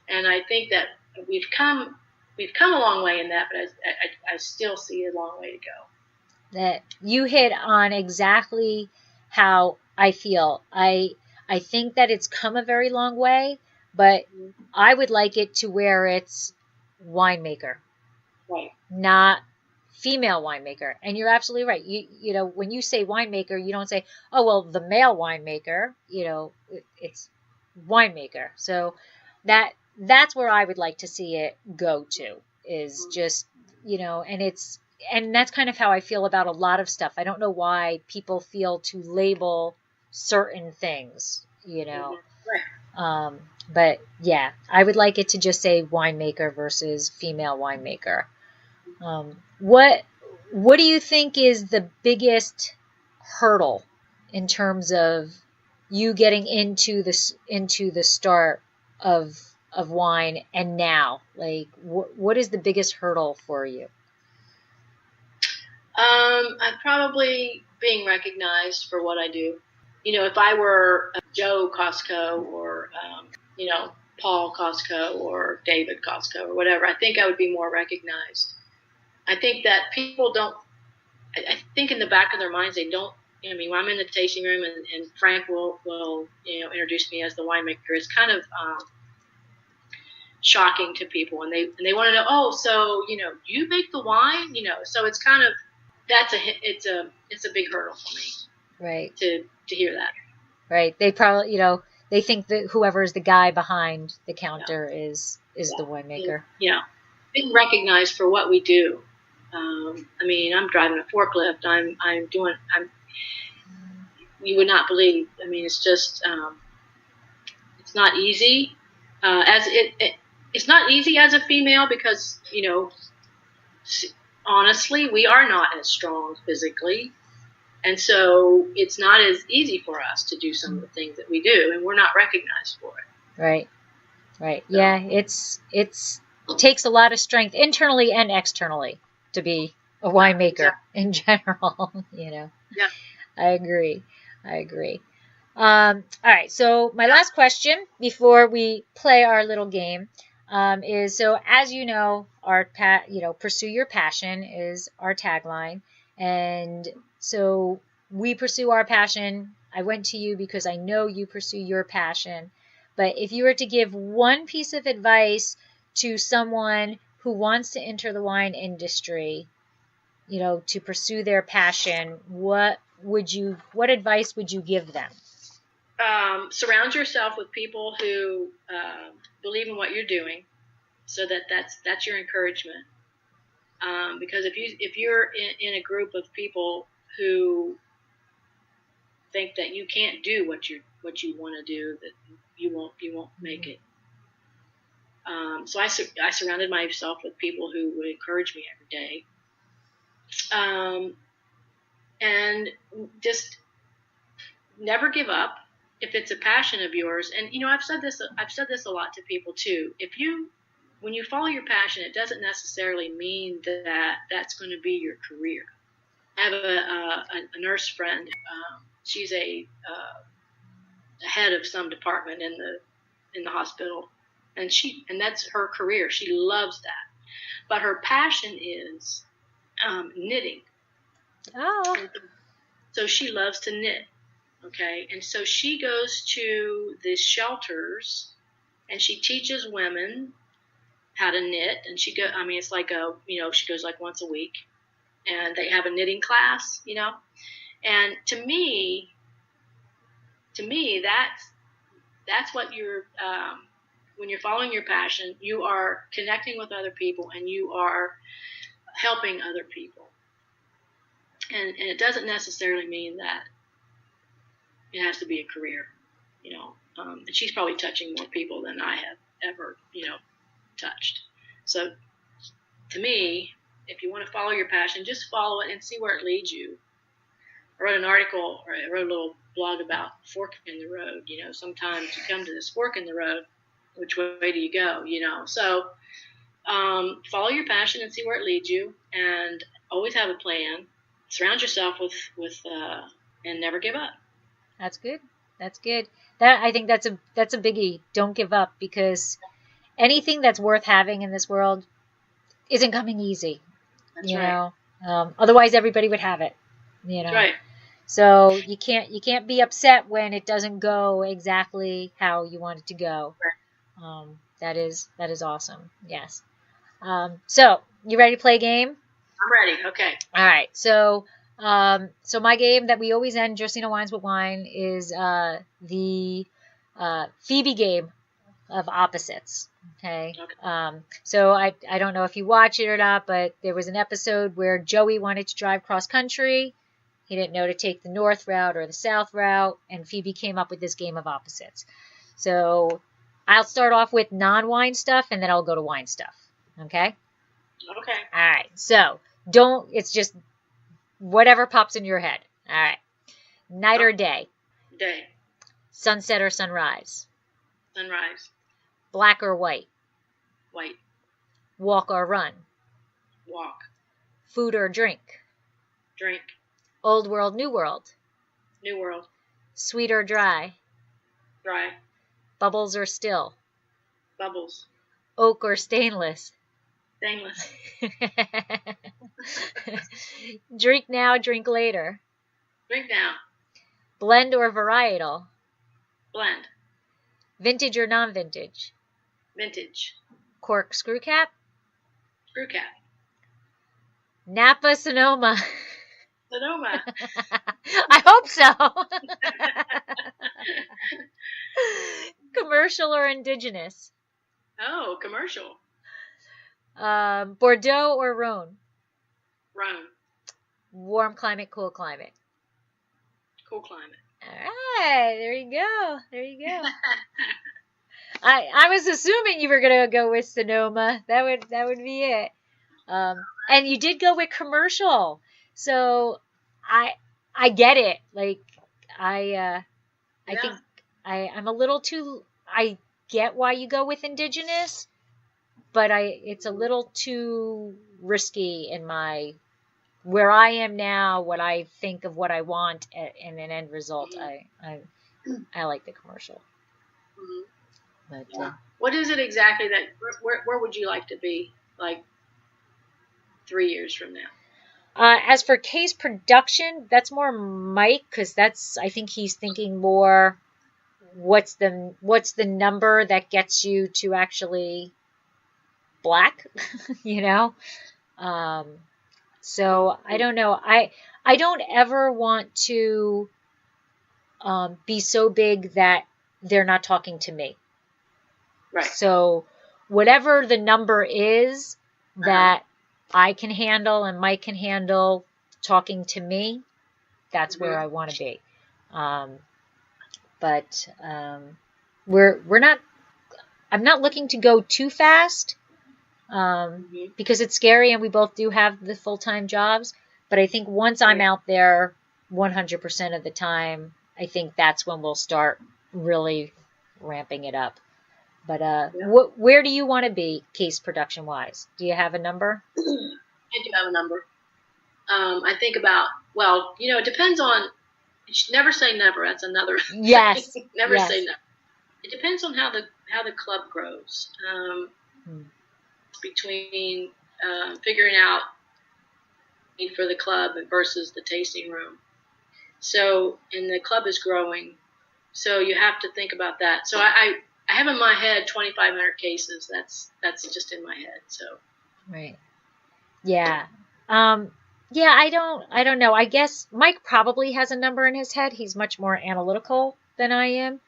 And I think that we've come a long way in that, but I still see a long way to go. That you hit on exactly how I feel. I think that it's come a very long way, but I would like it to where it's winemaker, right? Not female winemaker. And you're absolutely right. When you say winemaker, you don't say, oh well, the male winemaker. It's winemaker. So that's where I would like to see it go to, is just, and that's kind of how I feel about a lot of stuff. I don't know why people feel to label certain things, Right. But yeah, I would like it to just say winemaker versus female winemaker. What do you think is the biggest hurdle in terms of you getting into the start of wine and now? Like, what is the biggest hurdle for you? I'm probably being recognized for what I do. If I were Joe Cosco or, Paul Cosco or David Cosco or whatever, I think I would be more recognized. I think that people don't, I think in the back of their minds, they don't, when I'm in the tasting room and Frank will introduce me as the winemaker, it's kind of shocking to people, and they want to know, oh, so you make the wine, so it's kind of it's a big hurdle for me, right? To hear that, right? They probably they think that whoever is the guy behind the counter is the winemaker. Being recognized for what we do. I'm driving a forklift. You would not believe. It's just it's not easy. It's not easy as a female because, honestly, we are not as strong physically. And so it's not as easy for us to do some of the things that we do, and we're not recognized for it. Right. Right. So, yeah, it takes a lot of strength internally and externally to be a winemaker in general, Yeah. I agree. All right. So my last question before we play our little game is so as you know, pursue your passion is our tagline, and so we pursue our passion. I went to you because I know you pursue your passion. But if you were to give one piece of advice to someone who wants to enter the wine industry, to pursue their passion, what advice would you give them? Surround yourself with people who believe in what you're doing, so that's your encouragement. Because if you're in a group of people who think that you can't do what you want to do, that you won't make it. So I surrounded myself with people who would encourage me every day, and just never give up if it's a passion of yours. And I've said this a lot to people too. When you follow your passion, it doesn't necessarily mean that that's going to be your career. I have a nurse friend. She's a head of some department in the hospital, and that's her career. She loves that, but her passion is knitting. Oh. And so she loves to knit. Okay, and so she goes to the shelters and she teaches women how to knit. And it's like she goes like once a week, and they have a knitting class. And to me, that's what you're when you're following your passion, you are connecting with other people and you are helping other people. And it doesn't necessarily mean that it has to be a career, and she's probably touching more people than I have ever, touched. So to me, if you want to follow your passion, just follow it and see where it leads you. I wrote an article, or I wrote a little blog about fork in the road. Sometimes you come to this fork in the road, which way do you go, So follow your passion and see where it leads you, and always have a plan. Surround yourself with and never give up. That's good. That's good. I think that's a biggie. Don't give up, because anything that's worth having in this world isn't coming easy. That's right. Otherwise everybody would have it. That's right. So you can't be upset when it doesn't go exactly how you want it to go. Right. That is awesome. Yes. So you ready to play a game? I'm ready. Okay. All right. So my game that we always end Dracaena Wines with Wine is the Phoebe game of opposites. Okay. So I don't know if you watch it or not, but there was an episode where Joey wanted to drive cross country. He didn't know to take the north route or the south route, and Phoebe came up with this game of opposites. So I'll start off with non-wine stuff, and then I'll go to wine stuff. Okay? Okay. All right. So it's just whatever pops in your head. All right. Night or day? Day. Sunset or sunrise? Sunrise. Black or white? White. Walk or run? Walk. Food or drink? Drink. Old world, new world? New world. Sweet or dry? Dry. Bubbles or still? Bubbles. Oak or stainless? Stainless. Drink now, drink later? Drink now. Blend or varietal? Blend. Vintage or non-vintage? Vintage. Cork screw cap? Screw cap. Napa Sonoma? Sonoma. I hope so. Commercial or indigenous? Oh, commercial. Bordeaux or Rhone? Rhone. Warm climate, cool climate? Cool climate. All right, there you go. There you go. I was assuming you were gonna go with Sonoma. That would be it. And you did go with commercial, so I get it. Like I think I'm a little too. I get why you go with indigenous, but it's a little too risky in my where I am now. What I think of what I want in an end result. I like the commercial. Mm-hmm. But yeah. What is it exactly that where would you like to be like 3 years from now? As for case production, that's more Mike, because I think he's thinking more what's the number that gets you to actually black, you know? So I don't know. I don't ever want to be so big that they're not talking to me. Right. So whatever the number is that I can handle and Mike can handle talking to me, that's where I want to be. But we're not. I'm not looking to go too fast because it's scary, and we both do have the full-time jobs. But I think once I'm out there 100% of the time, I think that's when we'll start really ramping it up. But where do you want to be case production wise? Do you have a number? I do have a number. I think about, well, it depends on, you should never say never. That's another Yes. thing. Never yes. say never. It depends on how the club grows. Between figuring out for the club versus the tasting room. So, and the club is growing. So you have to think about that. So I have in my head 2,500 cases. That's just in my head. So. Right. Yeah. Yeah, I don't know. I guess Mike probably has a number in his head. He's much more analytical than I am.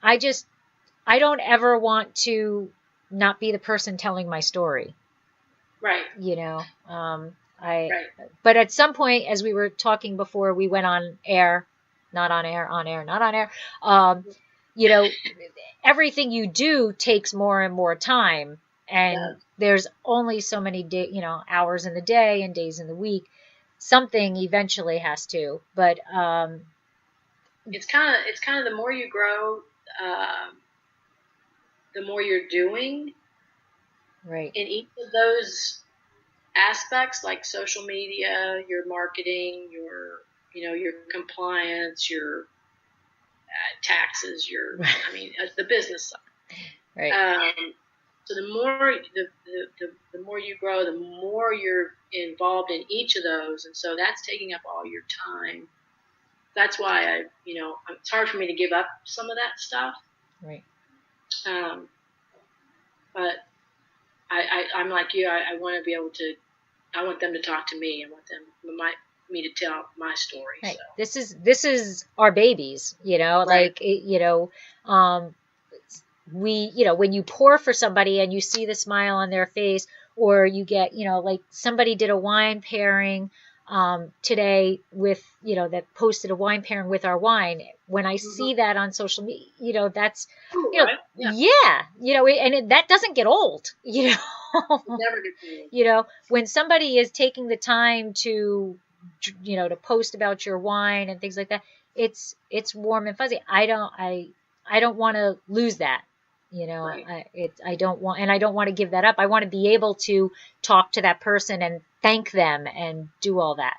I don't ever want to not be the person telling my story. Right. Right. But at some point, as we were talking before we went on air, not on air, on air, not on air, everything you do takes more and more time. And there's only so many hours in the day and days in the week. Something eventually has to. But it's kind of the more you grow, the more you're doing. Right. In each of those aspects, like social media, your marketing, your compliance, your taxes, the business side. Right. So the more you grow, the more you're involved in each of those, and so that's taking up all your time. That's why it's hard for me to give up some of that stuff. Right. But I'm like you. I want to be able to. I want them to talk to me. I want me to tell my story. Right. So. This is our babies. Right. When you pour for somebody and you see the smile on their face, or you get, like somebody did a wine pairing today with, that posted a wine pairing with our wine. When I see that on social media, that's, right. and that doesn't get old, It never gets old. When somebody is taking the time to post about your wine and things like that, it's warm and fuzzy. I don't want to lose that. Right. I don't want to give that up. I want to be able to talk to that person and thank them and do all that.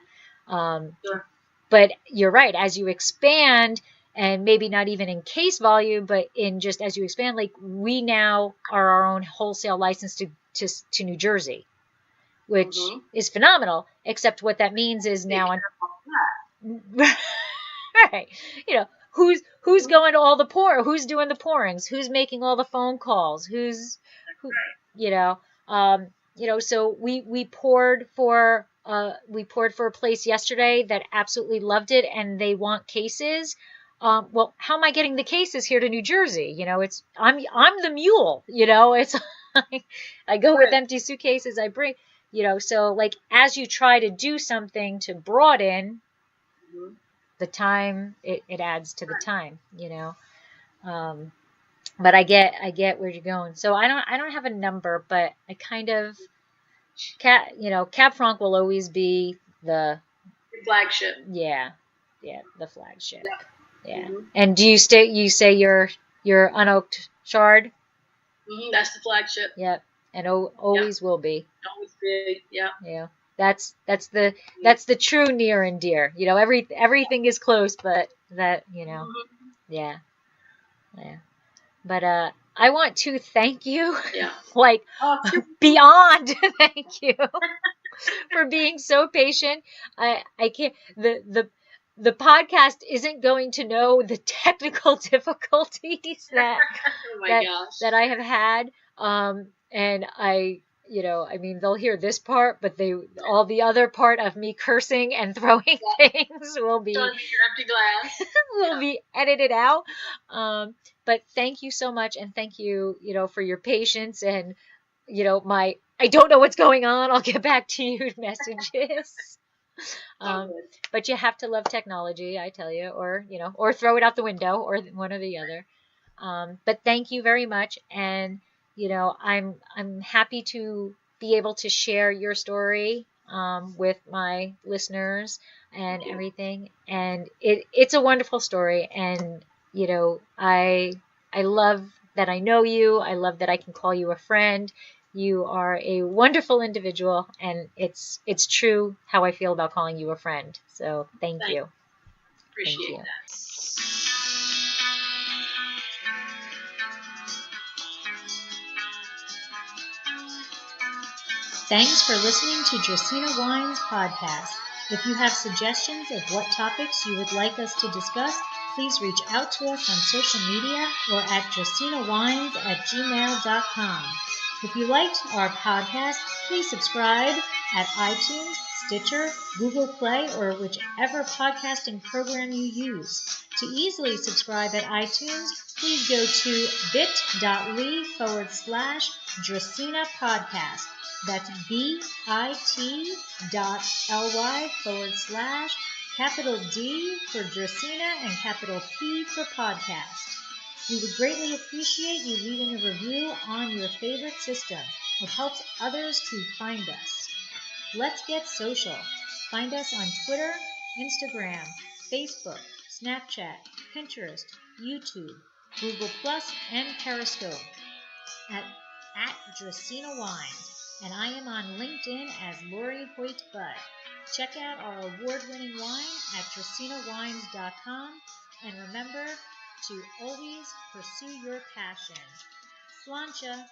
Sure. But you're right. As you expand, and maybe not even in case volume, but in just as you expand, like we now are our own wholesale license to New Jersey, which is phenomenal. Except what that means is now right. Who's going to all the who's doing the pourings, who's making all the phone calls, so we poured for a place yesterday that absolutely loved it, and they want cases. Well, how am I getting the cases here to New Jersey? I'm the mule, it's I go with empty suitcases, I bring, so like as you try to do something to broaden the time, it adds to the time, but I get where you're going. So I don't have a number, but I kind of Cab Franc will always be the flagship. Yeah, the flagship. Yeah. And do you say your unoaked shard? That's the flagship. Yep. And always will be. Always big. Yeah. Yeah. That's the true near and dear. Everything is close, but That, yeah, yeah. But I want to thank you, Yeah. like Oh, beyond thank you for being so patient. I can't the podcast isn't going to know the technical difficulties oh my that gosh. that I have had. And I mean, they'll hear this part, but all the other part of me cursing and throwing things will be Don't be your empty glass. will be edited out. But thank you so much, and thank you, for your patience and my I don't know what's going on. I'll get back to you messages. Oh, But you have to love technology, I tell you, or throw it out the window, or one or the other. But thank you very much, and I'm happy to be able to share your story with my listeners and everything. And it's a wonderful story, and I love that I know you. I love that I can call you a friend. You are a wonderful individual, and it's true how I feel about calling you a friend. So thank you. Appreciate Thank you. that. Thanks for listening to Dracaena Wines podcast. If you have suggestions of what topics you would like us to discuss, please reach out to us on social media or at dracaenawines@gmail.com. If you liked our podcast, please subscribe at iTunes, Stitcher, Google Play, or whichever podcasting program you use. To easily subscribe at iTunes, please go to bit.ly/Dracaena podcast. That's bit.ly/D for Dracaena and capital P for podcast. We would greatly appreciate you leaving a review on your favorite system. It helps others to find us. Let's get social. Find us on Twitter, Instagram, Facebook, Snapchat, Pinterest, YouTube, Google Plus, and Periscope at Dracaena Wines. And I am on LinkedIn as Lori Hoyt Budd. Check out our award-winning wine at dracaenawines.com, and remember to always pursue your passion. Sláinte!